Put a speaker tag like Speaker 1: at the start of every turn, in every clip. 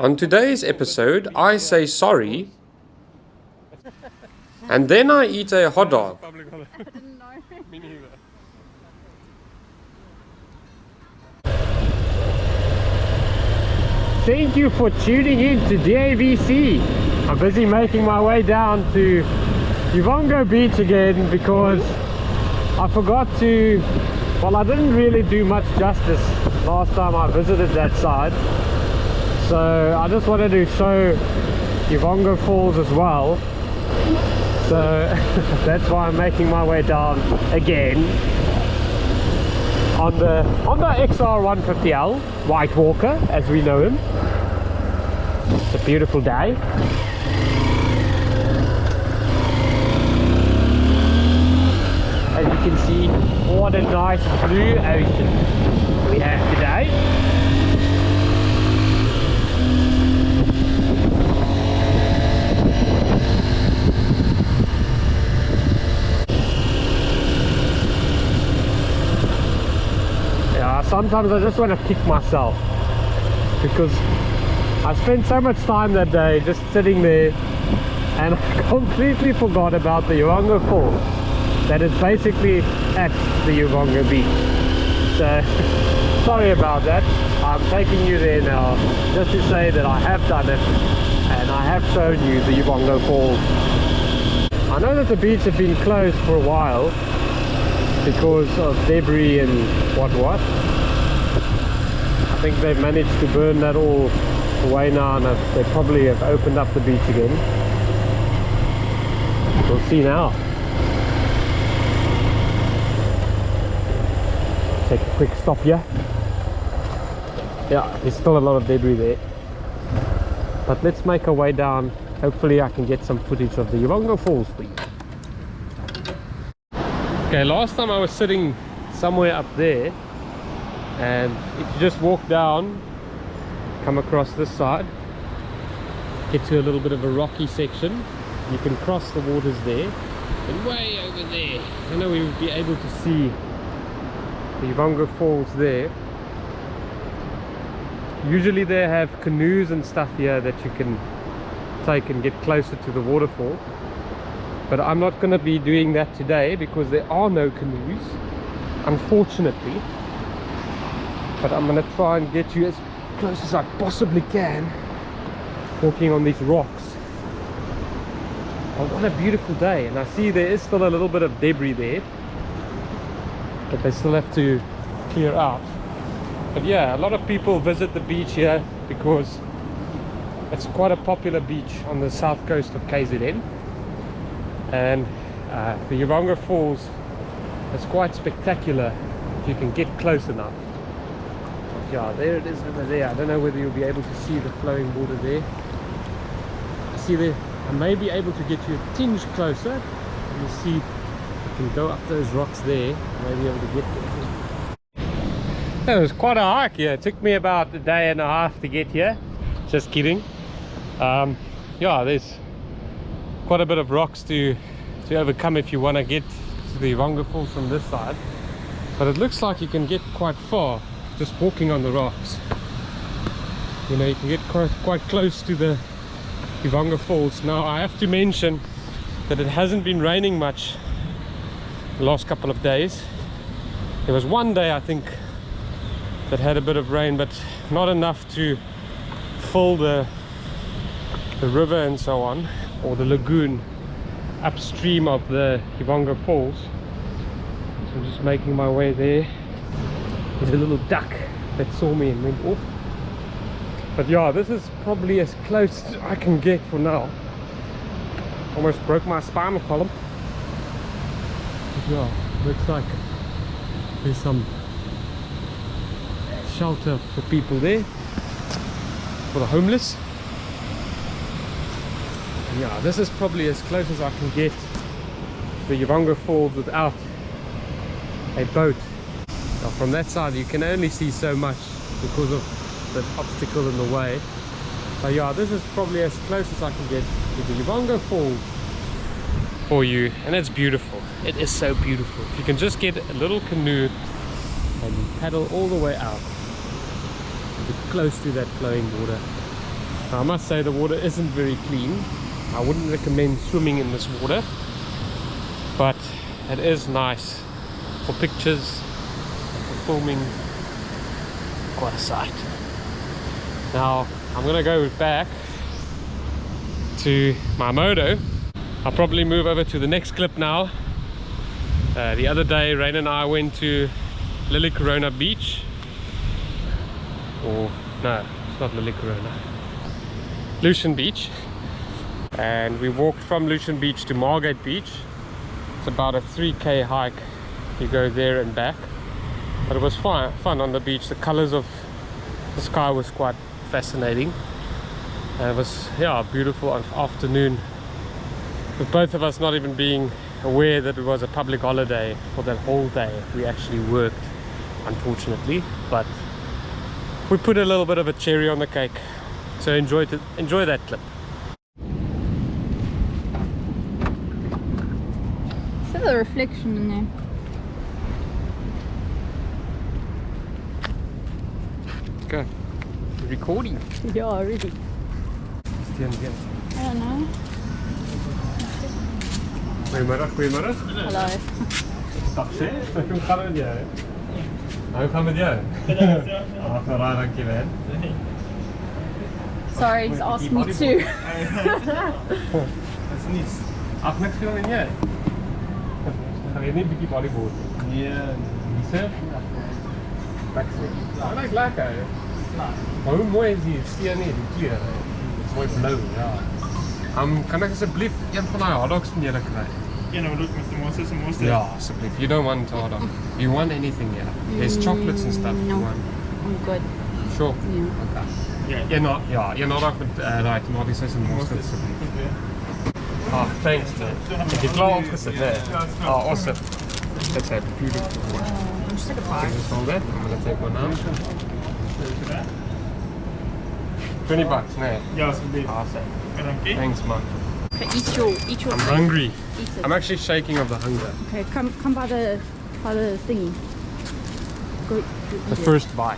Speaker 1: On today's episode, I say sorry, and then I eat a hot dog.
Speaker 2: I didn't know.
Speaker 3: Me neither.
Speaker 4: Thank you for tuning in to DAVC. I'm busy making my way down to Uvongo Beach again because I forgot to, well, I didn't really do much justice last time I visited that side. So I just wanted to show Uvongo Falls as well. So that's why I'm making my way down again on the XR150L White Walker, as we know him. It's a beautiful day. As you can see, what a nice blue ocean we have today. Sometimes I just want to kick myself because I spent so much time that day just sitting there and I completely forgot about the Uvongo Falls that is basically at the Uvongo Beach. So sorry about that. I'm taking you there now just to say that I have done it and I have shown you the Uvongo Falls. I know that the beach has been closed for a while because of debris and what. I think they've managed to burn that all away now, and they probably have opened up the beach again. We'll see now. Take a quick stop here. Yeah, there's still a lot of debris there. But let's make our way down. Hopefully I can get some footage of the Uvongo Falls for you. Okay, last time I was sitting somewhere up there, and if you just walk down, come across this side, get to a little bit of a rocky section, you can cross the waters there, and way over there, I know we would be able to see the Uvongo Falls there. Usually they have canoes and stuff here that you can take and get closer to the waterfall, but I'm not going to be doing that today because there are no canoes, unfortunately. But I'm going to try and get you as close as I possibly can walking on these rocks. Oh, what a beautiful day. And I see there is still a little bit of debris there that they still have to clear out. But yeah, a lot of people visit the beach here because it's quite a popular beach on the south coast of KZN. And the Uvongo Falls is quite spectacular if you can get close enough. Yeah, there it is over there. I don't know whether you'll be able to see the flowing water there. I see there. I may be able to get you a tinge closer. You see, you can go up those rocks there. I may be able to get there. It was quite a hike here. It took me about a day and a half to get here. Just kidding. Yeah, there's quite a bit of rocks to overcome if you want to get to the Uvongo Falls from this side. But it looks like you can get quite far just walking on the rocks. You know, you can get quite close to the Uvongo Falls. Now I have to mention that it hasn't been raining much the last couple of days. There was one day I think that had a bit of rain, but not enough to fill the river and so on, or the lagoon upstream of the Uvongo Falls. So I'm just making my way there. There's a little duck that saw me and went off. But yeah, this is probably as close as I can get for now. Almost broke my spinal column. But yeah, looks like there's some shelter for people there, for the homeless. And yeah, this is probably as close as I can get to the Uvongo Falls without a boat. Now from that side you can only see so much because of the obstacle in the way. So yeah, this is probably as close as I can get to the Uvongo Falls for you, and it's beautiful. It is so beautiful. If you can just get a little canoe and paddle all the way out, get close to that flowing water, I must say the water isn't very clean. I wouldn't recommend swimming in this water, but it is nice for pictures and for filming. Quite a sight. Now I'm gonna go back to my moto. I'll probably move over to the next clip now. The other day Raine and I went to Lily Corona Beach, or no, it's not Lily Corona, Lucian Beach, and we walked from Lucian Beach to Margate Beach. It's about a 3k hike if you go there and back, but it was fun on the beach. The colors of the sky was quite fascinating, and it was, yeah, a beautiful afternoon, with both of us not even being aware that it was a public holiday for that whole day. We actually worked, unfortunately, but we put a little bit of a cherry on the cake. So enjoy that clip.
Speaker 2: See the reflection in there.
Speaker 4: Okay, recording.
Speaker 2: Yeah, already.
Speaker 4: I
Speaker 2: I don't know.
Speaker 4: Goedemiddag.
Speaker 2: Hello.
Speaker 4: Dag sê, hoe gaan het met jou? Hoe gaan het met jou? Raar, dankjewel.
Speaker 2: Sorry, he's asked me too.
Speaker 4: Dis niks. Ag, niks veel en jy? Gaan jy net 'n bietjie bodyboard? Nee. Dis Hij lijkt lekker. Maar hoe mooi is die steen nie, die kleur? Het is mooi blauw, ja. Kan ik alsjeblieft een van die hotdogs van jullie krijgen?
Speaker 3: You know, look, Mr. Moses and Moses.
Speaker 4: Ja, alsjeblieft. You don't want hot dog. You want anything, yeah? There's chocolates and stuff
Speaker 2: No,
Speaker 4: you want.
Speaker 2: I'm good.
Speaker 4: Sure.
Speaker 2: Yeah.
Speaker 4: Okay.
Speaker 3: Yeah.
Speaker 4: You're not up with like tomato sauce and mustard. Oh, thanks, man. Je klaar opgezet, nee. Oh, awesome. That's a beautiful one.
Speaker 2: Just take a
Speaker 4: Take
Speaker 2: bite.
Speaker 4: this all there. I'm gonna take one now. 20 bucks, nee.
Speaker 3: Ja, alsjeblieft.
Speaker 4: Awesome.
Speaker 3: Dank
Speaker 4: Thanks, man.
Speaker 2: Okay, eat your.
Speaker 4: I'm hungry.
Speaker 2: Eat it.
Speaker 4: I'm actually shaking of the hunger.
Speaker 2: Okay, come by the thingy. Go.
Speaker 4: The first bite.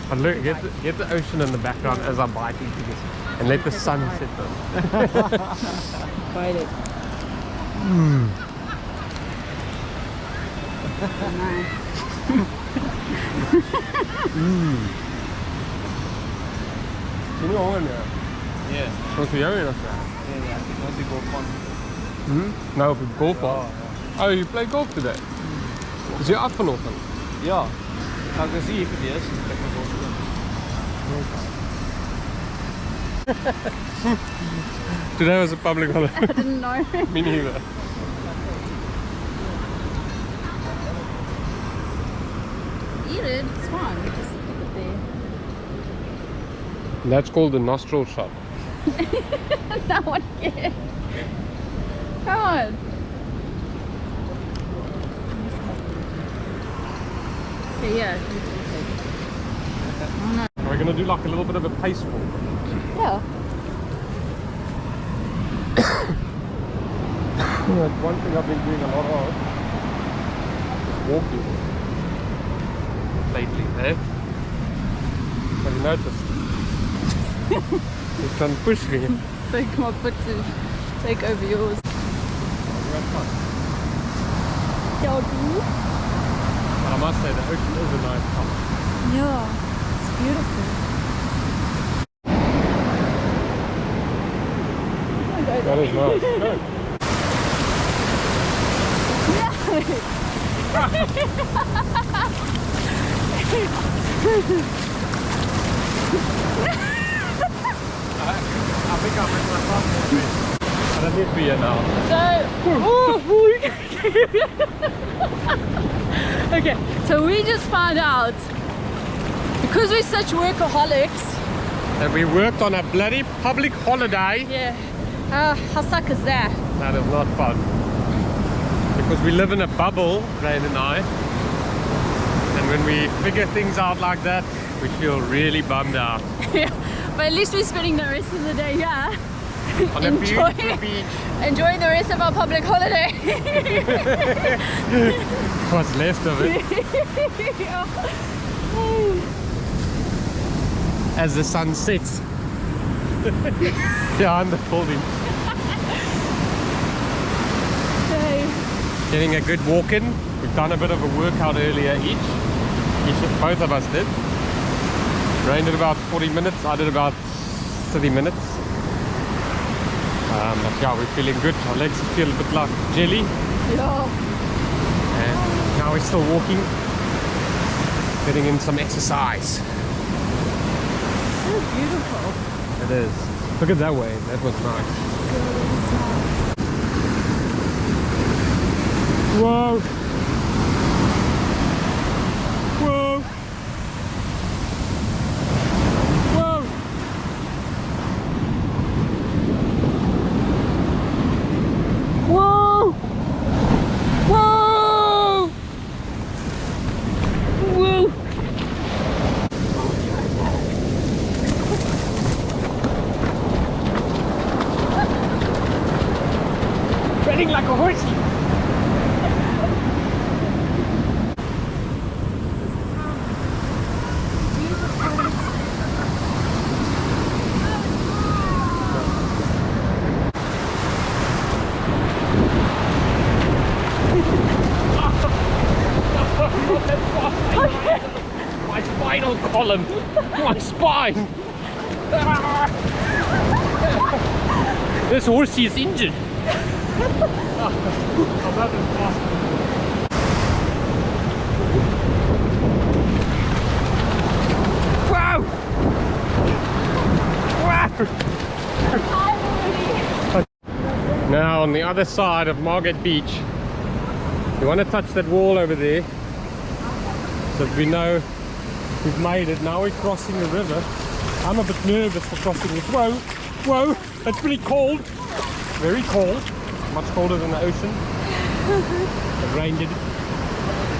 Speaker 4: But look, get the ocean in the background as I bite into this, and let the sun set them.
Speaker 2: Bite it. So nice.
Speaker 4: Can you hold it?
Speaker 3: Yeah.
Speaker 4: Wat voor jou in dat?
Speaker 3: Yeah, I think once you go fun.
Speaker 4: Nou, op het golfbal. Oh, you play golf today? Is je af vanochtend?
Speaker 3: Ja. Nou, ik zie even die is. Ik ga go
Speaker 4: Today was a public holiday.
Speaker 2: I didn't know.
Speaker 4: Me neither.
Speaker 2: Eat it. It's fine. Just put it there.
Speaker 4: That's called the nostril shot.
Speaker 2: That one again. Come on. Okay, yeah. Oh no.
Speaker 4: We're gonna do like a little bit of a pace walk.
Speaker 2: Yeah.
Speaker 4: That's one thing I've been doing a lot of. Is walking. Lately, eh? Have you noticed? You can push me.
Speaker 2: So come on, put to take over yours. Doggy.
Speaker 4: But I must say the ocean is a nice color.
Speaker 2: Yeah, it's beautiful.
Speaker 4: That is nice. Go. I think I'll make my passport. I don't need to be here now.
Speaker 2: Okay, so we just found out, because we're such workaholics.
Speaker 4: And we worked on a bloody public holiday.
Speaker 2: Yeah. How suck is that?
Speaker 4: That is not fun. Because we live in a bubble, Raine and I. And when we figure things out like that, we feel really bummed out.
Speaker 2: Yeah, but at least we're spending the rest of the day here.
Speaker 4: On a beautiful beach.
Speaker 2: Enjoying the rest of our public holiday.
Speaker 4: What's left of it. As the sun sets. Yeah, I'm the folding.
Speaker 2: Okay.
Speaker 4: Getting a good walk in. We've done a bit of a workout earlier both of us did. Raine did about 40 minutes, I did about 30 minutes. But yeah, we're feeling good. Our legs feel a bit like jelly.
Speaker 2: Yeah.
Speaker 4: And now we're still walking, getting in some exercise.
Speaker 2: So beautiful.
Speaker 4: It is. Look at that way. That was nice. Whoa! Whoa! Whoa!
Speaker 2: Whoa! Whoa! Whoa!
Speaker 4: Running like a horsey. My spinal column, my spine. This horsey is injured. Wow! Wow! Now on the other side of Margate Beach, you want to touch that wall over there, so that we know we've made it. Now we're crossing the river. I'm a bit nervous for crossing this. Whoa, whoa, that's pretty cold. Very cold, much colder than the ocean. But Raine did it.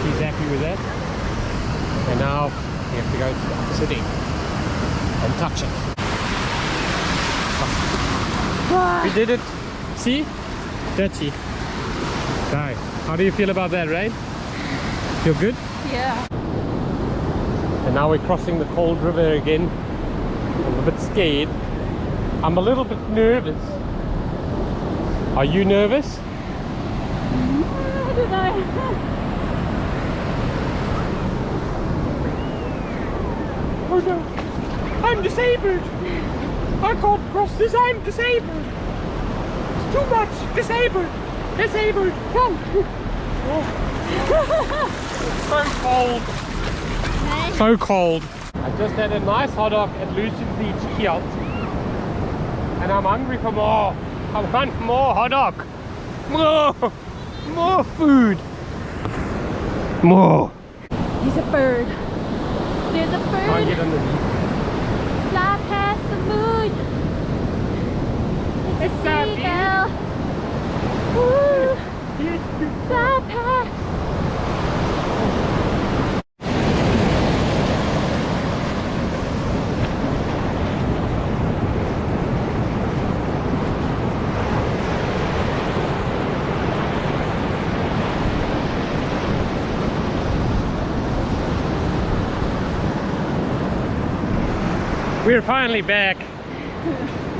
Speaker 4: She's happy with that. And now we have to go to the opposite end and touch it. We did it. See? Touchy. Okay. How do you feel about that, Raine? Feel good?
Speaker 2: Yeah.
Speaker 4: And now we're crossing the cold river again. I'm a bit scared. I'm a little bit nervous. Are you nervous?
Speaker 2: I don't know.
Speaker 4: Oh no! I'm disabled! I can't cross this, I'm disabled! It's too much! Disabled! Disabled! Come! Oh. So cold! So cold! I just had a nice hot dog at Lucien Beach Kilt. And I'm hungry for more! I want more hot dog! More! More food! More!
Speaker 2: He's a bird. There's a
Speaker 4: Can't
Speaker 2: bird.
Speaker 4: get underneath.
Speaker 2: Fly past the moon. It's a seagull. Woo. Fly past.
Speaker 4: We're finally back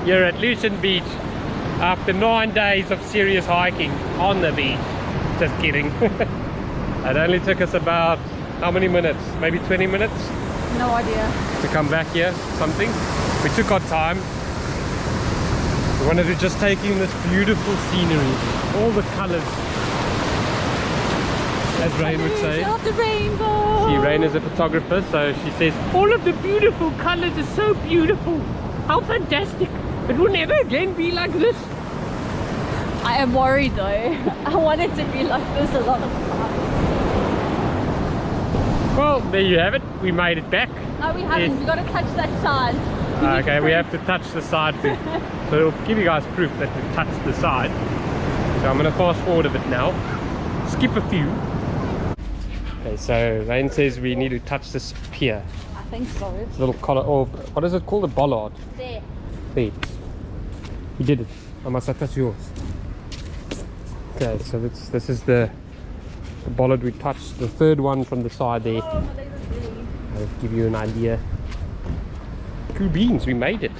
Speaker 4: here at Lucien Beach after 9 days of serious hiking on the beach. Just kidding. It only took us about how many minutes? Maybe 20 minutes
Speaker 2: No idea.
Speaker 4: to come back here, something. We took our time. We wanted to just take in this beautiful scenery, all the colors, as Raine would say.
Speaker 2: Of the rainbow.
Speaker 4: See, Raine is a photographer, so she says all of the beautiful colors are so beautiful. How fantastic! It will never again be like this.
Speaker 2: I am worried though. I want it to be like this a lot of times.
Speaker 4: Well, there you have it. We made it back.
Speaker 2: No, we haven't.
Speaker 4: Yes.
Speaker 2: We got to touch that side.
Speaker 4: Okay, we have to touch the side too. So it'll give you guys proof that we've touched the side. So I'm going to fast forward a bit now. Skip a few. Okay, so Raine says we need to touch this pier.
Speaker 2: I think so.
Speaker 4: It's a little collar, or what is it called? A bollard.
Speaker 2: There.
Speaker 4: There. You did it. I must touch yours. Okay, so this is the bollard we touched. The third one from the side there.
Speaker 2: Oh, my legs are bleeding.
Speaker 4: I'll give you an idea. Cool beans, we made it.